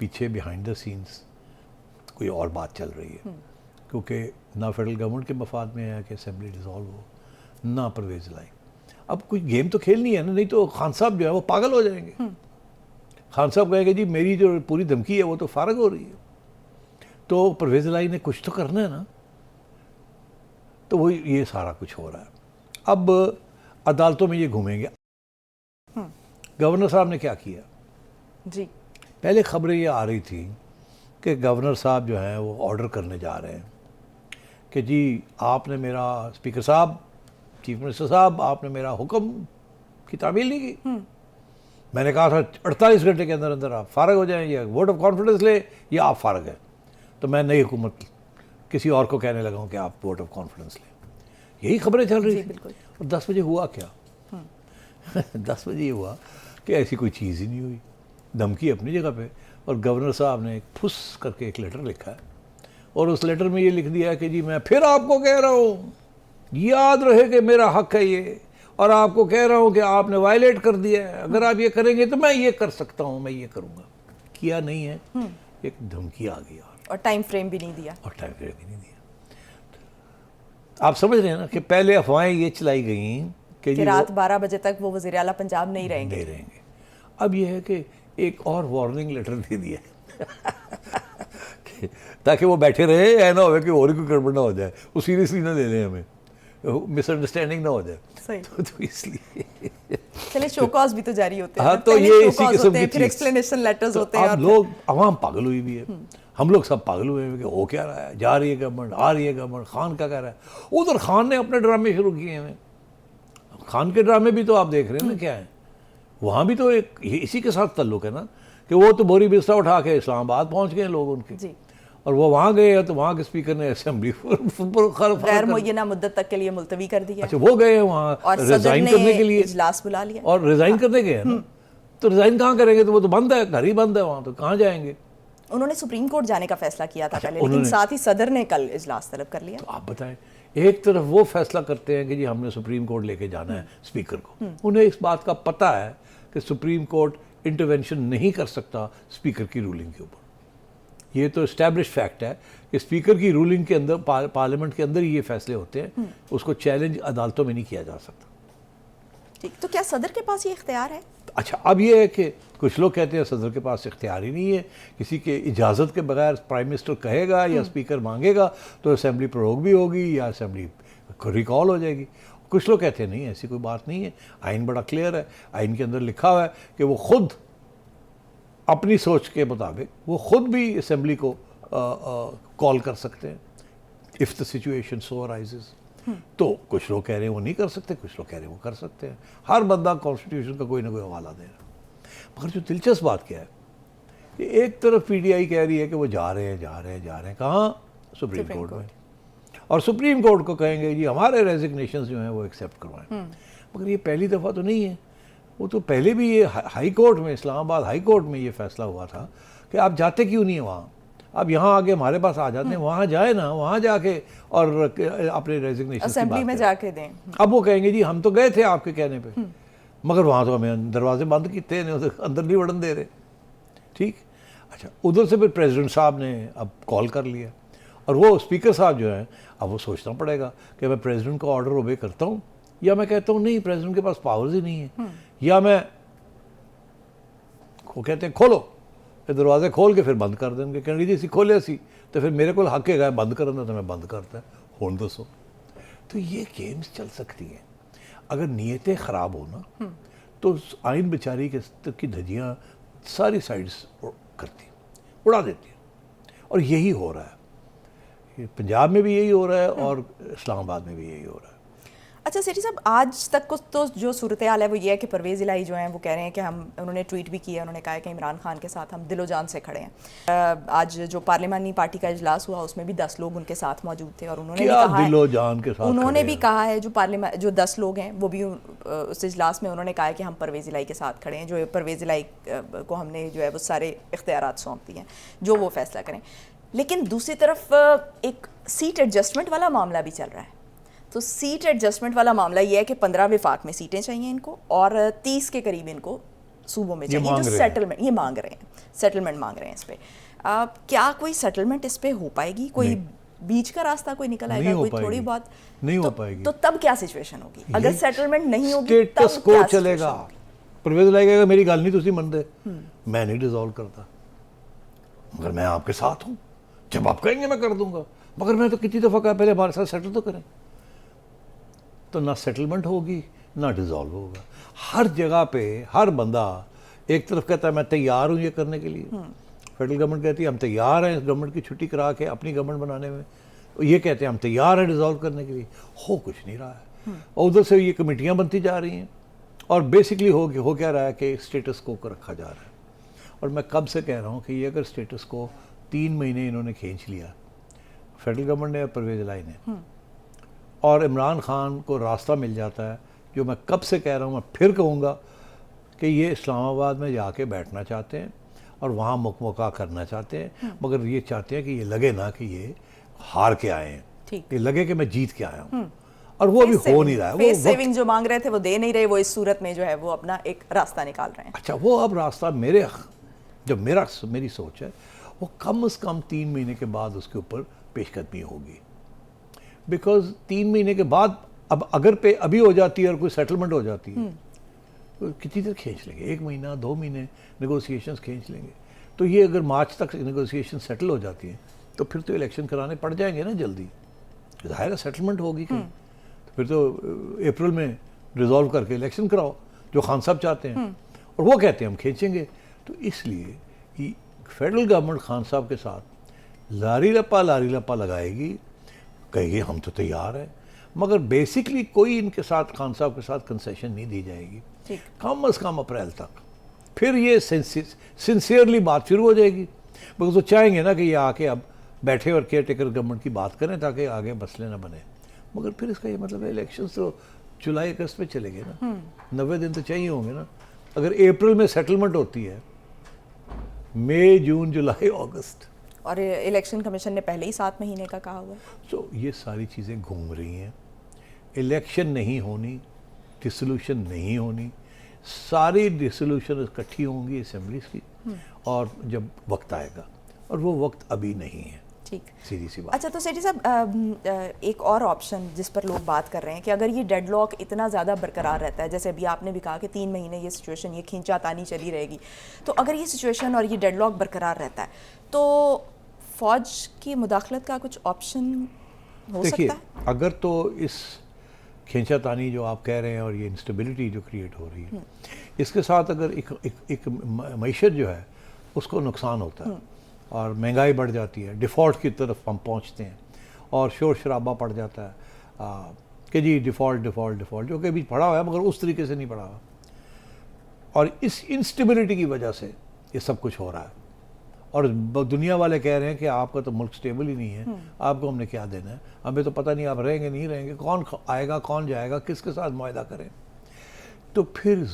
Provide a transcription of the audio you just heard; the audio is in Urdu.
پیچھے بیہائنڈ دا سینس کوئی اور بات چل رہی ہے، کیونکہ نہ فیڈرل گورنمنٹ کے مفاد میں ہے کہ اسمبلی ڈیزالو ہو، نہ پرویز الہی۔ اب کوئی گیم تو کھیلنی ہے نا، نہیں تو خان صاحب جو ہے وہ پاگل ہو جائیں گے۔ خان صاحب کہیں گے جی میری جو پوری دھمکی ہے وہ تو فارغ ہو رہی ہے، تو پرویز الہی نے کچھ تو کرنا ہے نا، تو وہ یہ سارا کچھ ہو رہا ہے۔ اب عدالتوں میں یہ گھومیں گے۔ گورنر صاحب نے کیا کیا جی، پہلے خبریں یہ آ رہی تھی کہ گورنر صاحب جو ہیں وہ آرڈر کرنے جا رہے ہیں کہ جی آپ نے میرا اسپیکر صاحب، چیف منسٹر صاحب، آپ نے میرا حکم کی تعمیل نہیں کی۔ میں نے کہا تھا 48 گھنٹے کے اندر اندر آپ فارغ ہو جائیں، یا ووٹ آف کانفیڈنس لے یا آپ فارغ ہیں، تو میں نئی حکومت کسی اور کو کہنے لگا ہوں کہ آپ ووٹ آف کانفیڈنس لیں۔ یہی خبریں چل رہی تھیں۔ اور 10 بجے ہوا کیا؟ 10 بجے یہ ہوا کہ ایسی کوئی چیز ہی نہیں ہوئی، دھمکی اپنی جگہ پہ، اور گورنر صاحب نے ایک پھس کر کے ایک لیٹر لکھا ہے، اور اس لیٹر میں یہ لکھ دیا ہے کہ جی میں پھر آپ کو کہہ رہا ہوں، یاد رہے کہ میرا حق ہے یہ، اور آپ کو کہہ رہا ہوں کہ آپ نے وائلیٹ کر دیا ہے، اگر آپ یہ کریں گے تو میں یہ کر سکتا ہوں، میں یہ کروں گا۔ کیا نہیں ہے، ایک دھمکی آ گئی، اور ٹائم فریم بھی نہیں دیا۔ اور ٹائم فریم بھی نہیں دیا۔ آپ سمجھ رہے ہیں نا کہ پہلے افواہیں یہ چلائی گئیں کہ رات 12 بجے تک وہ وزیر اعلیٰ پنجاب نہیں رہیں گے۔ اب یہ ہے کہ ایک اور وارننگ لیٹر دے دیا تاکہ وہ بیٹھے رہے، ایسا نہ ہو کہ اور کوئی گڑبڑ نہ ہو جائے، وہ سیریسلی نہ لے لیں، ہمیں مس انڈرسٹینڈنگ نہ ہو جائے، تو اس لیے چلے شو کاز بھی تو جاری ہوتے ہیں۔ ہاں، تو یہ اسی قسم کی پھر ایکسپلینیشن لیٹرز ہوتے ہیں، اب لوگ عوام پاگل ہوئی بھی ہے، ہم لوگ سب پاگل ہوئے ہیں کہ ہو کیا رہا ہے، جا رہی ہے گورنمنٹ، آ رہی ہے گورنمنٹ، خان کیا کہہ رہا ہے۔ ادھر خان نے اپنے ڈرامے شروع کیے ہیں، خان کے ڈرامے بھی تو آپ دیکھ رہے ہیں نا کیا ہے، وہاں بھی تو ایک اسی کے ساتھ تعلق ہے نا کہ وہ تو بوری بستر اٹھا کے اسلام آباد پہنچ گئے لوگ ان کے، اور وہ وہاں گئے ہیں تو وہاں کے اسپیکر نے اسمبلی غیر معینہ مدت تک کے لیے ملتوی کر دیا۔ اچھا، وہ گئے ہیں وہاں ریزائن کرنے کے لیے، اجلاس بلا لیا، اور ریزائن کرنے گئے ہیں نا، تو ریزائن کہاں کریں گے، تو وہ تو بند ہے، گھر ہی بند ہے وہاں، تو کہاں جائیں گے۔ انہوں نے سپریم کورٹ جانے کا فیصلہ کیا تھا پہلے، لیکن ساتھ ہی صدر نے کل اجلاس طلب کر لیا۔ تو آپ بتائیں، ایک طرف وہ فیصلہ کرتے ہیں کہ جی ہم نے سپریم کورٹ لے کے جانا ہے اسپیکر کو، انہیں اس بات کا پتہ ہے کہ سپریم کورٹ انٹرونشن نہیں کر سکتا اسپیکر کی رولنگ کے اوپر، یہ تو اسٹیبلش فیکٹ ہے کہ اسپیکر کی رولنگ کے اندر، پارلیمنٹ کے اندر ہی یہ فیصلے ہوتے ہیں، اس کو چیلنج عدالتوں میں نہیں کیا جا سکتا۔ ٹھیک، تو کیا صدر کے پاس یہ اختیار ہے؟ اچھا، اب یہ ہے کہ کچھ لوگ کہتے ہیں صدر کے پاس اختیار ہی نہیں ہے، کسی کے اجازت کے بغیر پرائم منسٹر کہے گا یا اسپیکر مانگے گا تو اسمبلی پروگ بھی ہوگی یا اسمبلی ریکال ہو جائے گی۔ کچھ لوگ کہتے ہیں نہیں، ایسی کوئی بات نہیں ہے، آئین بڑا کلیئر ہے، آئین کے اندر لکھا ہوا ہے کہ وہ خود اپنی سوچ کے مطابق وہ خود بھی اسمبلی کو کال کر سکتے ہیں if the situation so arises۔ تو کچھ لوگ کہہ رہے ہیں وہ نہیں کر سکتے، کچھ لوگ کہہ رہے ہیں وہ کر سکتے ہیں، ہر بندہ کانسٹیٹیوشن کا کوئی نہ کوئی حوالہ دے رہا۔ مگر جو دلچسپ بات کیا ہے کہ ایک طرف پی ٹی آئی کہہ رہی ہے کہ وہ جا رہے ہیں کہاں؟ سپریم کورٹ میں، اور سپریم کورٹ کو کہیں گے جی ہمارے ریزگنیشنز جو ہیں وہ ایکسیپٹ کروائیں۔ مگر یہ پہلی دفعہ تو نہیں ہے، وہ تو پہلے بھی یہ ہائی کورٹ میں، اسلام آباد ہائی کورٹ میں یہ فیصلہ ہوا تھا کہ آپ جاتے کیوں نہیں ہیں وہاں، اب یہاں آگے ہمارے پاس آ جاتے ہیں، وہاں جائیں نا، وہاں جا کے اور اپنے ریزگنیشن اسمبلی میں جا کے دیں۔ اب وہ کہیں گے جی ہم تو گئے تھے آپ کے کہنے پہ، مگر وہاں تو ہمیں دروازے بند کیتے ہیں، اندر نہیں وڑن دے رہے۔ ٹھیک، اچھا، ادھر سے پھر پریزیڈنٹ صاحب نے اب کال کر لیا، اور وہ اسپیکر صاحب جو ہیں اب وہ سوچنا پڑے گا کہ میں پریزیڈنٹ کا آرڈر اوبے کرتا ہوں یا میں کہتا ہوں نہیں، پریزیڈنٹ کے پاس پاورز ہی نہیں ہے، یا میں وہ کہتے ہیں کھولو دروازے، کھول کے پھر بند کر دیں گے، کہیں گے جی اسی کھولے سی تو پھر میرے کو حق ہے بند کرنا، تو میں بند کرتا ہے، ہون دسو۔ تو یہ گیمز چل سکتی ہیں اگر نیتیں خراب ہونا، تو آئین بیچاری کی دھجیاں ساری سائڈس کرتی اڑا دیتی ہیں، اور یہی ہو رہا ہے، پنجاب میں بھی یہی ہو رہا ہے اور اسلام آباد میں بھی یہی ہو رہا ہے۔ اچھا سیٹھی صاحب، آج تک کو تو جو صورتحال ہے وہ یہ ہے کہ پرویز الہی جو ہیں وہ کہہ رہے ہیں کہ انہوں نے ٹویٹ بھی کیا، انہوں نے کہا ہے کہ عمران خان کے ساتھ ہم دل و جان سے کھڑے ہیں۔ آج جو پارلیمانی پارٹی کا اجلاس ہوا اس میں بھی 10 لوگ ان کے ساتھ موجود تھے، اور انہوں نے بھی کہا ہے، دل و جان کے ساتھ انہوں نے بھی کہا ہے جو 10 لوگ ہیں وہ بھی اس اجلاس میں انہوں نے کہا ہے کہ ہم پرویز الہی کے ساتھ کھڑے ہیں، جو پرویز الہی کو ہم نے جو ہے وہ سارے اختیارات سونپ دیے ہیں، جو وہ فیصلہ کریں۔ لیکن دوسری طرف ایک سیٹ ایڈجسٹمنٹ والا معاملہ بھی چل رہا ہے، تو سیٹ ایڈجسٹمنٹ والا معاملہ یہ ہے کہ 15 وفاق میں سیٹیں چاہیے ان کو، اور 30 کے قریب ان کو صوبوں میں چاہیے جو سیٹلمنٹ یہ مانگ رہے ہیں, سیٹلمنٹ مانگ رہے ہیں اس پہ. کیا کوئی سیٹلمنٹ اس پہ ہو پائے گی؟ کوئی بیچ کا راستہ کوئی نکل آئے گا؟ کوئی تھوڑی بہت نہیں ہو پائے گی. تو تب کیا سچویشن ہوگی اگر سیٹلمنٹ نہیں ہوگی؟ اسٹیٹس کو چلے گا. پرویز الہی کہے گا میری گل نہیں تسی منتے, میں نہیں ڈیزالو کرتا, مگر میں آپ کے ساتھ ہوں, جب آپ کہیں گے میں کر دوں گا, مگر میں تو کتنی دفعہ کہا پہلے ہمارے ساتھ سیٹل تو کریں. تو نہ سیٹلمنٹ ہوگی نہ ڈیزالو ہوگا. ہر جگہ پہ ہر بندہ ایک طرف کہتا ہے میں تیار ہوں یہ کرنے کے لیے, فیڈرل گورنمنٹ کہتی ہے ہم تیار ہیں گورنمنٹ کی چھٹی کرا کے اپنی گورنمنٹ بنانے میں, یہ کہتے ہیں ہم تیار ہیں ڈیزالو کرنے کے لیے. ہو کچھ نہیں رہا ہے, اور ادھر سے یہ کمیٹیاں بنتی جا رہی ہیں, اور بیسکلی ہو کیا رہا ہے کہ اسٹیٹس کو رکھا جا رہا ہے. اور میں کب سے کہہ رہا ہوں کہ یہ اگر اسٹیٹس کو 3 مہینے انہوں نے کھینچ لیا, فیڈرل گورنمنٹ نے اور پرویز الہی نے, اور عمران خان کو راستہ مل جاتا ہے, جو میں کب سے کہہ رہا ہوں, میں پھر کہوں گا کہ یہ اسلام آباد میں جا کے بیٹھنا چاہتے ہیں اور وہاں مکمکا کرنا چاہتے ہیں, مگر یہ چاہتے ہیں کہ یہ لگے نا کہ یہ ہار کے آئے ہیں, یہ لگے کہ میں جیت کے آیا ہوں, اور وہ ابھی ہو نہیں رہا ہے. فیس سیونگ جو مانگ رہے تھے وہ دے نہیں رہے, وہ اس صورت میں جو ہے وہ اپنا ایک راستہ نکال رہے ہیں. اچھا, وہ اب راستہ میری سوچ ہے وہ کم از کم 3 مہینے کے بعد اس کے اوپر پیش قدمی ہوگی, بیکاز 3 مہینے کے بعد اب اگر ابھی ہو جاتی ہے اور کوئی سیٹلمنٹ ہو جاتی ہے تو کتنی دیر کھینچ لیں گے, 1 مہینہ 2 مہینے نیگوسیشنز کھینچ لیں گے. تو یہ اگر مارچ تک نیگوسیشن سیٹل ہو جاتی ہیں تو پھر تو الیکشن کرانے پڑ جائیں گے نا جلدی, ظاہر ہے سیٹلمنٹ ہوگی کہیں, تو پھر تو اپریل میں ریزالو کر کے الیکشن کراؤ جو خان صاحب چاہتے ہیں, اور وہ کہتے ہیں ہم کھینچیں گے. تو اس لیے فیڈرل گورنمنٹ خان صاحب کے ساتھ لاری لپا لگائے گی, کہے گی ہم تو تیار ہیں, مگر بیسکلی کوئی ان کے ساتھ خان صاحب کے ساتھ کنسیشن نہیں دی جائے گی کم از کم اپریل تک. پھر یہ سنسیئرلی بات شروع ہو جائے گی, بکاز وہ چاہیں گے نا کہ یہ آ کے اب بیٹھے اور کیئر ٹیکر گورنمنٹ کی بات کریں تاکہ آگے مسئلے نہ بنے. مگر پھر اس کا یہ مطلب ہے الیکشنز تو جولائی اگست میں چلے گئے نا, 90 دن تو چاہیے ہوں گے نا. اگر اپریل میں سیٹلمنٹ ہوتی ہے, مئی جون جولائی اگست, اور الیکشن کمیشن نے پہلے ہی 7 مہینے کا کہا ہوا. تو یہ ساری چیزیں گھوم رہی ہیں. الیکشن نہیں ہونی, ڈسولوشن نہیں ہونی, ساری ڈسولوشن اکٹھی ہوں گی اسمبلیز کی, اور جب وقت آئے گا, اور وہ وقت ابھی نہیں ہے. ٹھیک, سیدھی سی بات. اچھا, تو سیٹھی صاحب ایک اور آپشن جس پر لوگ بات کر رہے ہیں کہ اگر یہ ڈیڈ لاک اتنا زیادہ برقرار رہتا ہے, جیسے ابھی آپ نے بھی کہا کہ 3 مہینے یہ سچویشن یہ کھینچا تانی چلی رہے گی, تو اگر یہ سچویشن اور یہ ڈیڈ لاک برقرار رہتا ہے تو فوج کی مداخلت کا کچھ آپشن ہو سکتا ہے؟ دیکھیے, اگر تو اس کھینچا تانی جو آپ کہہ رہے ہیں اور یہ انسٹیبلٹی جو کریٹ ہو رہی ہے, اس کے ساتھ اگر ایک معیشت جو ہے اس کو نقصان ہوتا ہے, اور مہنگائی بڑھ جاتی ہے, ڈیفالٹ کی طرف ہم پہنچتے ہیں, اور شور شرابہ پڑ جاتا ہے کہ جی ڈیفالٹ, جو کہ ابھی پڑھا ہوا ہے مگر اس طریقے سے نہیں پڑھا ہوا, اور اس انسٹیبلٹی کی وجہ سے یہ سب کچھ ہو رہا ہے. اور دنیا والے کہہ رہے ہیں کہ آپ کا تو ملک سٹیبل ہی نہیں ہے, آپ کو ہم نے کیا دینا ہے, ہمیں تو پتہ نہیں آپ رہیں گے نہیں رہیں گے, کون آئے گا کون جائے گا, کس کے ساتھ معاہدہ کریں. تو پھر